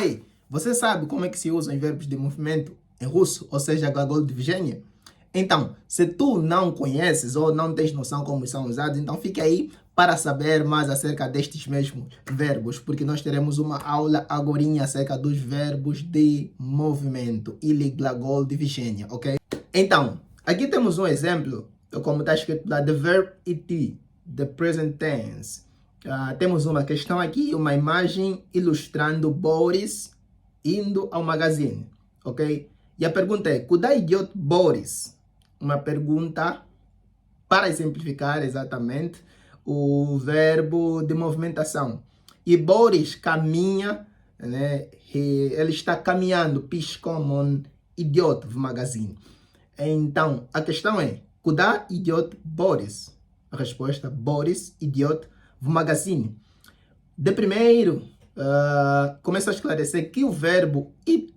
Ei, você sabe como é que se usam verbos de movimento em russo, ou seja, gлагол движения? Então, se tu não conheces ou não tens noção como são usados, então fique aí para saber mais acerca destes mesmos verbos, porque nós teremos uma aula agorinha acerca dos verbos de movimento, или глагол движения, ok? Então, aqui temos um exemplo, como está escrito lá, the verb it, the present tense. Temos uma questão aqui, uma imagem ilustrando Boris indo ao magazine, ok? E a pergunta é, куда идет Boris? Uma pergunta para exemplificar exatamente o verbo de movimentação. E Boris caminha, né? Ele está caminhando, пешком, он идет в magazine. Então, a questão é, куда идет Boris? A resposta, Boris идет в magazine. De primeiro, começo a esclarecer que o verbo ir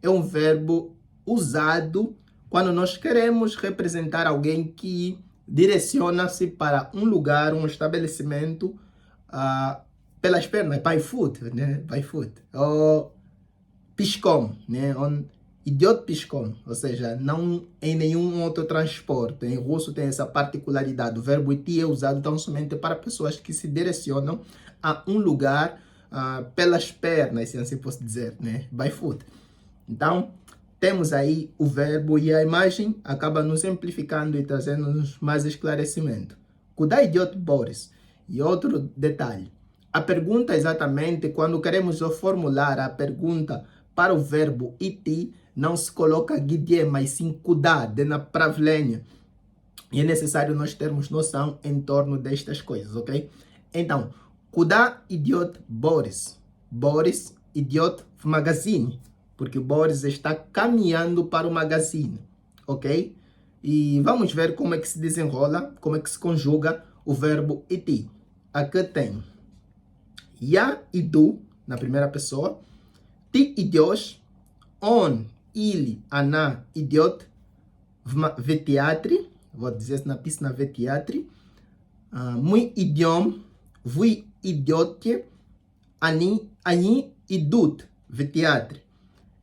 é um verbo usado quando nós queremos representar alguém que direciona-se para um lugar, um estabelecimento pelas pernas, by foot, né? By foot. Ou пешком, né? On идет пешком, ou seja, não em nenhum outro transporte. Em russo tem essa particularidade. O verbo ir é usado tão somente para pessoas que se direcionam a um lugar pelas pernas, se assim posso dizer, né? By foot. Então, temos aí o verbo e a imagem acaba nos simplificando e trazendo-nos mais esclarecimento. Куда идет Boris? E outro detalhe. A pergunta exatamente, quando queremos formular a pergunta para o verbo идти, não se coloca где, mas sim куда, de направление. E é necessário nós termos noção em torno destas coisas, ok? Então, куда идет Boris? Boris идет в magazine, porque o Boris está caminhando para o magazine, ok? E vamos ver como é que se desenrola, como é que se conjuga o verbo идти. Aqui tem я иду, на primeira pessoa, ты идешь, он или она идет в театре, вот здесь написано в театре, мы идем, вы идете, они идут в театре.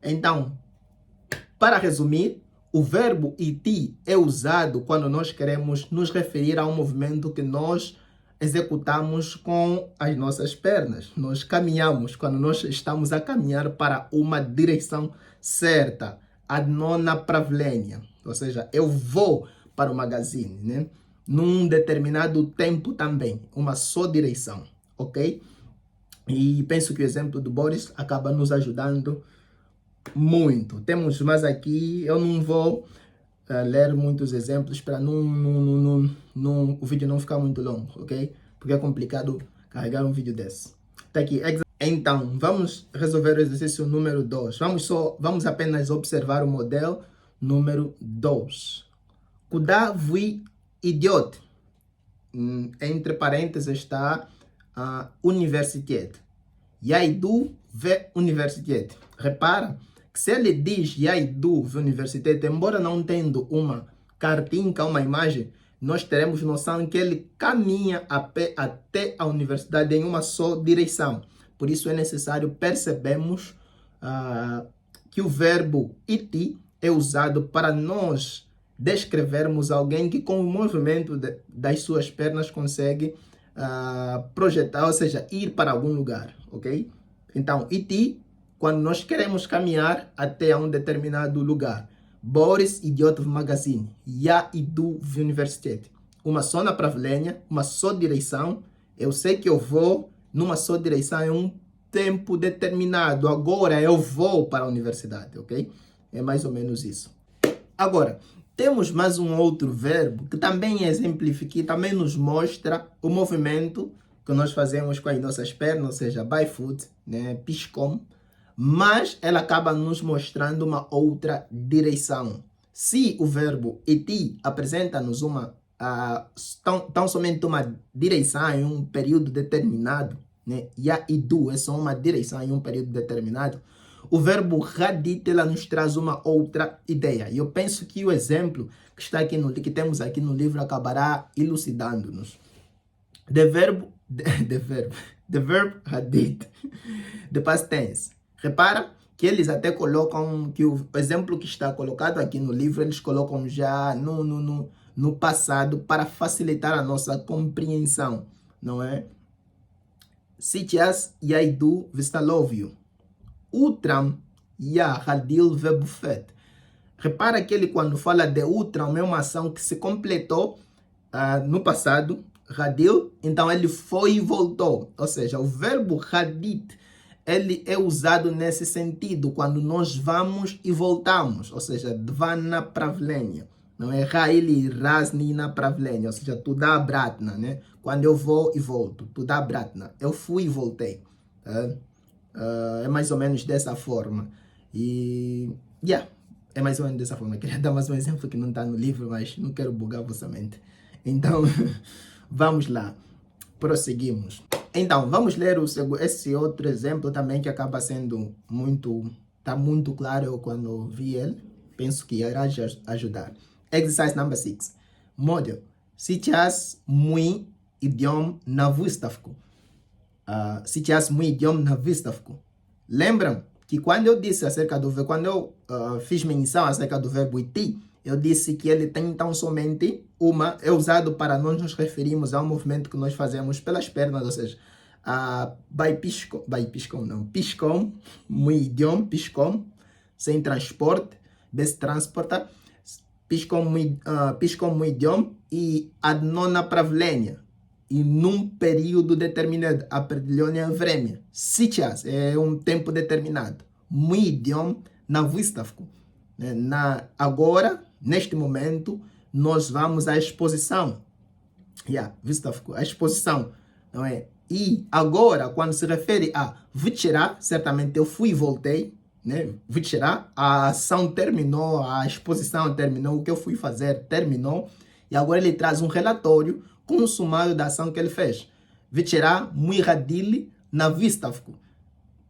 Então, para resumir, o verbo ir é usado quando nós queremos nos referir a um movimento que nós executamos com as nossas pernas. Nós caminhamos, quando nós estamos a caminhar para uma direção certa, одно направление, ou seja, eu vou para o magazine, né? Num determinado tempo também, uma só direção, ok? E penso que o exemplo do Boris acaba nos ajudando muito. Temos mais aqui, eu não vou ler muitos exemplos para o vídeo não ficar muito longo, ok? Porque é complicado carregar um vídeo desse. Tá aqui. Então, vamos resolver o exercício número 2. Vamos apenas observar o modelo número 2. Куда вы идете? Entre parênteses está universitet. Я иду в университет. Repara que se ele diz я иду в университет, embora não tendo uma cartinha, uma imagem, nós teremos noção que ele caminha a pé até a universidade em uma só direção. Por isso é necessário percebermos que o verbo ir é usado para nós descrevermos alguém que com o movimento das suas pernas consegue projetar, ou seja, ir para algum lugar, ok? Então, ir, quando nós queremos caminhar até um determinado lugar. Boris идет в магазин. Я иду в университет. Uma só направление, uma só direção. Eu sei que eu vou numa só direção em um tempo determinado. Agora eu vou para a universidade, ok? É mais ou menos isso. Agora, temos mais um outro verbo que também exemplifica, também nos mostra o movimento que nós fazemos com as nossas pernas, ou seja, by foot, né, пешком, mas ela acaba nos mostrando uma outra direção. Se o verbo ir apresenta-nos tão somente uma direção em um período determinado, né, я иду é só uma direção em um período determinado, o verbo ходить ela nos traz uma outra ideia. E eu penso que o exemplo que está aqui que temos aqui no livro acabará elucidando-nos. The verb ходить, the past tense. Repara que eles até colocam, que o exemplo que está colocado aqui no livro, eles colocam já no passado para facilitar a nossa compreensão, não é? Сейчас я иду в столовую. Утром я ходил в буфет. Repara que ele, quando fala de utrão, é uma ação que se completou no passado, radil, então ele foi e voltou. Ou seja, o verbo radit, ele é usado nesse sentido, quando nós vamos e voltamos. Ou seja, dva направление. Não é raili rasni направление, ou seja, tуда обратно, né? Quando eu vou e volto, tуда обратно. Eu fui e voltei. É mais ou menos dessa forma. E, é mais ou menos dessa forma. Eu queria dar mais um exemplo que não está no livro, mas não quero bugar a vossa mente. Então, vamos lá. Prosseguimos. Então, vamos ler esse outro exemplo também que acaba sendo está muito claro. Eu, quando vi ele, penso que irá ajudar. Exercise number 6. Model. Сейчас мы идем на выставку. Сейчас мы идем на выставку. Lembram que quando eu disse acerca do verbo, quando eu fiz menção acerca do verbo iti, eu disse que ele tem então somente é usado para nós nos referirmos ao movimento que nós fazemos pelas pernas, ou seja, piscom, мы идем piscom, sem transporte, без транспорта, piscom мы идем и одно направление. E num período determinado, определенное время. Сейчас é um tempo determinado. Мы идем на выставку. Agora, neste momento, nós vamos à exposição. Выставку, a exposição. Não é? E agora, quando se refere a včera, certamente eu fui e voltei. Né? Včera, a ação terminou, a exposição terminou, o que eu fui fazer terminou. E agora ele traz um relatório com o sumário da ação que ele fez. Včera мы ходили на выставку.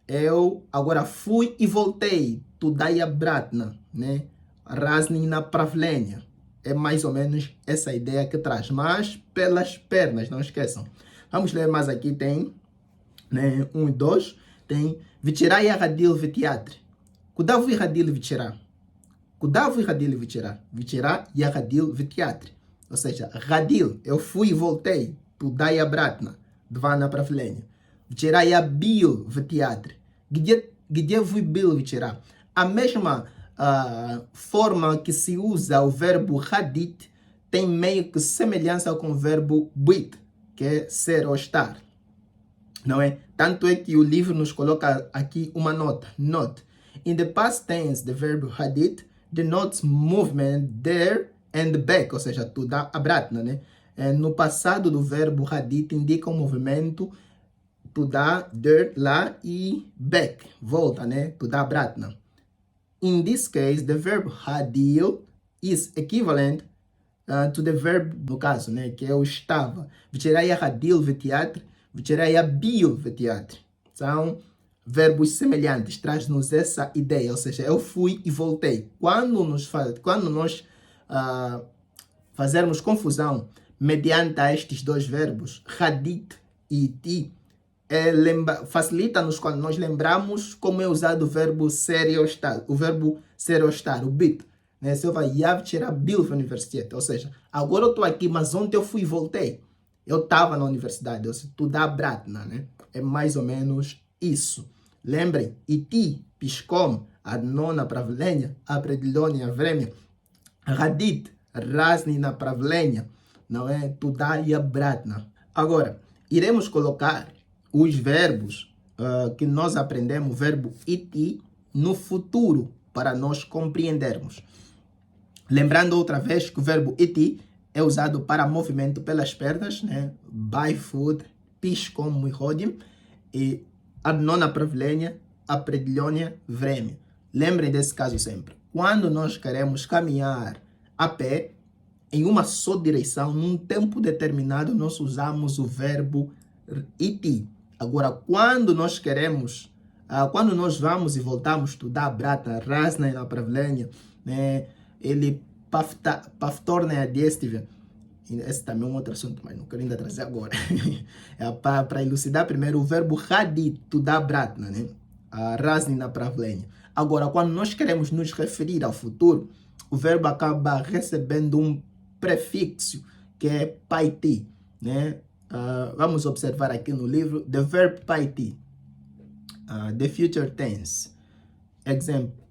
Eu agora fui e voltei. Туда и обратно, né? Разные направления. É mais ou menos essa ideia que traz. Mas pelas pernas, não esqueçam. Vamos ler mais aqui. Tem 1 e 2. Tem Včera я ходил в театр. Куда вы ходили вчера? Куда вы ходили вчера? Včera я ходил в театр. Ou seja, radil, eu fui e voltei. Туда и обратно. Два направления. Вчера я был в театре. Где вы был вчера? A mesma forma que se usa o verbo hadit tem meio que semelhança com o verbo быть, que é ser ou estar. Não é? Tanto é que o livro nos coloca aqui uma nota. Note. In the past tense, the verb hadit denotes movement there and back, ou seja, tуда обратно, né? No passado do verbo hadit indica um movimento tуда, there, lá e back, volta, né? Tуда обратно. In this case, the verb hadil is equivalent to the verb, no caso, né? Que é o estava. Včera я ходил в театр, včera я был в театре. São verbos semelhantes, traz-nos essa ideia, ou seja, eu fui e voltei. Quando nós fazermos confusão mediante estes dois verbos, hadit e iti, facilita-nos quando nós lembramos como é usado o verbo ser ou estar, o bit. Né? Se eu vai tirar bil para a universidade, ou seja, agora eu estou aqui, mas ontem eu fui e voltei. Eu estava na universidade, ou seja, tudo обратно, né? É mais ou menos isso. Lembrem, iti, piscom, одно направление, определенное время, ходить, разные направления, não é? Туда и обратно. Agora, iremos colocar os verbos que nós aprendemos, o verbo iti, no futuro, para nós compreendermos. Lembrando outra vez que o verbo iti é usado para movimento pelas pernas, né? By foot, piscom, мы ходим, e одно направление, определенное время. Lembrem desse caso sempre. Quando nós queremos caminhar a pé, em uma só direção, num tempo determinado, nós usamos o verbo iti. Agora, quando nós vamos e voltamos, туда обратно, разное направление, né? Ele повторное действие. Esse também é um outro assunto, mas não quero ainda trazer agora. Para elucidar primeiro o verbo ходить, туда обратно, né? Razne na pravelenya. Agora, quando nós queremos nos referir ao futuro, o verbo acaba recebendo um prefixo que é paiti, né? Vamos observar aqui no livro, the verb paiti, the future tense.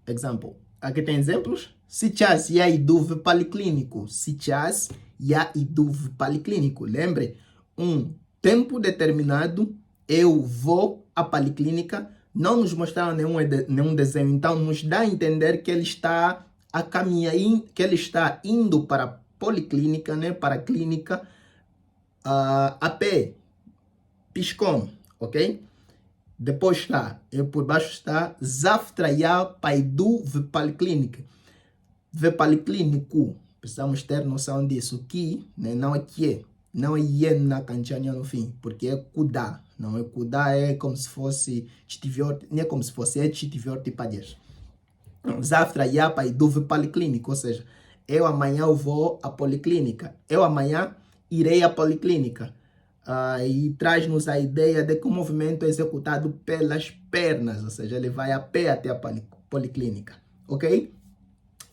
Example. Aqui tem exemplos. Сейчас я иду в поликлинику. Сейчас я иду в поликлинику. Lembre, um tempo determinado, eu vou à policlínica. Não nos mostraram nenhum desenho, então nos dá a entender que ele está a caminhar, que ele está indo para a policlínica, né, para a clínica, a pé, piscom, ok? Depois está, por baixo está, завтра я пойду в поликлинику. В поликлинику, precisamos ter noção disso, que, né, não é que é. Não é ien na canchania no fim, porque é kudá. Não é kudá, é como se fosse não é como se fosse, é chitiviorti padres. Завтра я пойду в поликлинику, ou seja, eu amanhã vou à policlínica. Eu amanhã irei à policlínica. E traz-nos a ideia de que o movimento é executado pelas pernas, ou seja, ele vai a pé até a policlínica. Ok?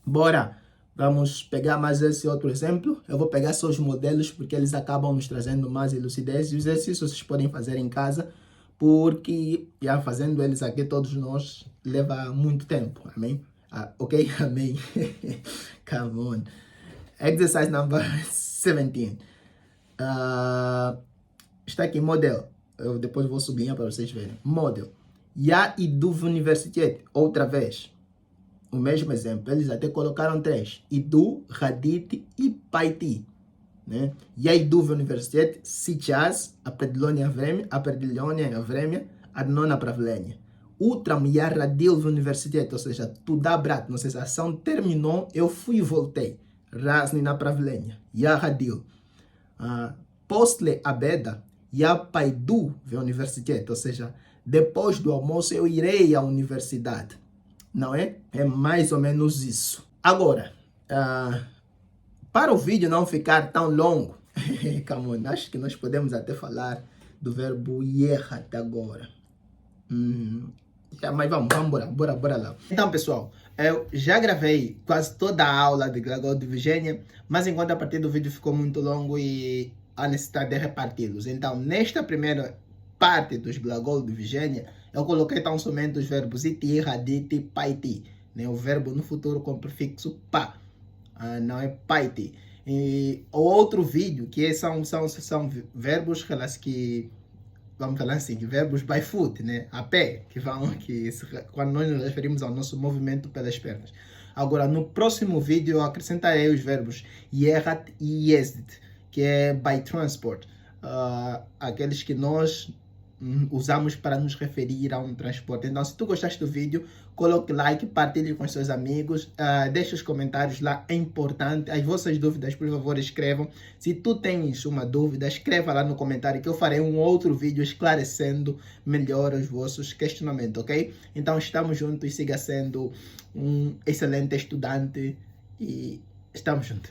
Bora! Vamos pegar mais esse outro exemplo. Eu vou pegar só os modelos porque eles acabam nos trazendo mais lucidez. E os exercícios vocês podem fazer em casa porque já fazendo eles aqui todos nós leva muito tempo. Amém? Ok? Amém. Come on. Exercise number 17. Está aqui, model. Eu depois vou sublinhar para vocês verem. Model. Я иду в университет. Outra vez. O mesmo exemplo, eles até colocaram 3. Иду, ходить и пойти. Né? Я иду в университет сейчас, определенное время, одно направление. Утром я родил в университете, ou seja, туда, брат, ou seja, a ação terminou, eu fui e voltei. Разные направления. Я родил. После обеда я пойду в университет, ou seja, depois do almoço eu irei à universidade. Não é? É mais ou menos isso. Agora, para o vídeo não ficar tão longo, come on, acho que nós podemos até falar do verbo yerra até agora. Mas bora lá. Então, pessoal, eu já gravei quase toda a aula de Glagol de Virgínia, mas enquanto a partir do vídeo ficou muito longo e há necessidade de reparti-los. Então, nesta primeira parte dos Glagol de Virgínia, eu coloquei tão somente os verbos iti, raditi, paiti. Né? O verbo no futuro com prefixo pa. Não é paiti. E o outro vídeo, que são verbos que, vamos falar assim, verbos by foot, né? A pé, quando nós nos referimos ao nosso movimento pelas pernas. Agora, no próximo vídeo, eu acrescentarei os verbos yerrat e yezd, que é by transport. Aqueles que nós usamos para nos referir a um transporte. Então, se tu gostaste do vídeo, coloque like, partilhe com seus amigos, deixe os comentários lá, é importante. As vossas dúvidas, por favor, escrevam. Se tu tens uma dúvida, escreva lá no comentário que eu farei um outro vídeo esclarecendo melhor os vossos questionamentos, ok? Então, estamos juntos, siga sendo um excelente estudante e estamos juntos.